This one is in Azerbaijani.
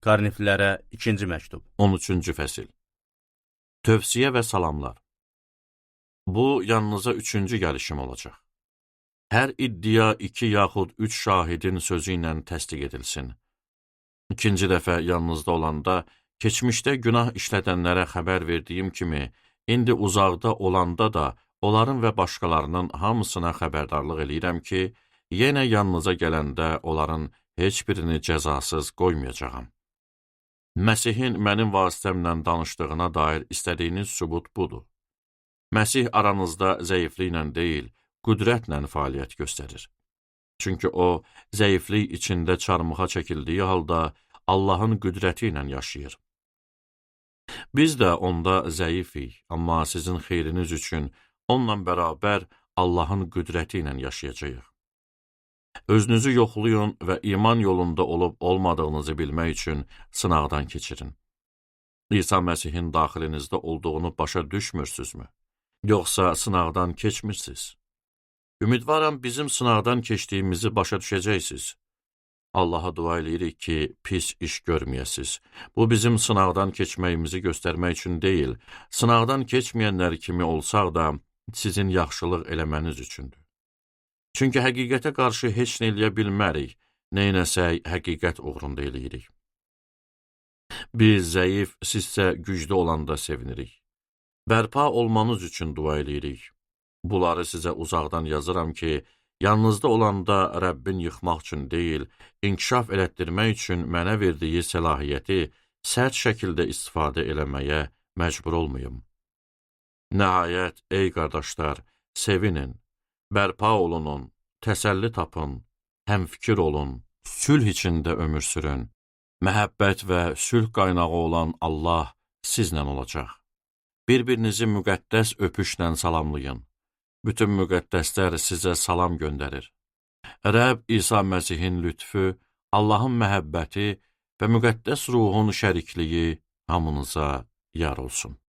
Korniflilərə 2-ci məktub. 13-cü fəsil. Tövsiyə və salamlar. Bu, yanınıza 3-cü gəlişim olacaq. Hər iddia 2 yaxud 3 şahidin sözü ilə təsdiq edilsin. İkinci dəfə yanınızda olanda, keçmişdə günah işlədənlərə xəbər verdiyim kimi, indi uzaqda olanda da onların və başqalarının hamısına xəbərdarlıq eləyirəm ki, yenə yanınıza gələndə onların heç birini cəzasız qoymayacağam. Məsihin mənim vasitəmlə danışdığına dair istədiyiniz sübut budur. Məsih aranızda zəifliklə deyil, qüdrətlə fəaliyyət göstərir. Çünki o, zəiflik içində çarmıxa çəkildiyi halda Allahın qüdrəti ilə yaşayır. Biz də onda zəifik, amma sizin xeyriniz üçün onunla bərabər Allahın qüdrəti ilə yaşayacağıq. Özünüzü yoxlayın və iman yolunda olub-olmadığınızı bilmək üçün sınaqdan keçirin. İsa Məsihin daxilinizdə olduğunu başa düşmürsünüzmü? Yoxsa sınaqdan keçmirsiniz? Ümidvaram bizim sınaqdan keçdiyimizi başa düşəcəksiniz. Allaha dua edirik ki, pis iş görməyəsiniz. Bu bizim sınaqdan keçməyimizi göstərmək üçün deyil, sınaqdan keçməyənlər kimi olsaq da sizin yaxşılıq eləməniz üçündür. Çünki həqiqətə qarşı heç nə eləyə bilmərik, neynəsək həqiqət uğrunda eləyirik. Biz zəif, sizsə güclü olanda sevinirik. Bərpa olmanız üçün dua eləyirik. Bunları sizə uzaqdan yazıram ki, yanınızda olanda Rəbbin yıxmaq üçün deyil, inkişaf elətdirmək üçün mənə verdiyi səlahiyyəti sərt şəkildə istifadə eləməyə məcbur olmayım. Nəhayət, ey qardaşlar, sevinin, bərpa olunun, təsəlli tapın, həmfikir olun, sülh içində ömür sürün. Məhəbbət və sülh qaynağı olan Allah sizlə olacaq. Bir-birinizi müqəddəs öpüşlə salamlayın. Bütün müqəddəslər sizə salam göndərir. Rəbb İsa Məsihin lütfü, Allahın məhəbbəti və müqəddəs ruhun şərikliyi hamınıza yar olsun.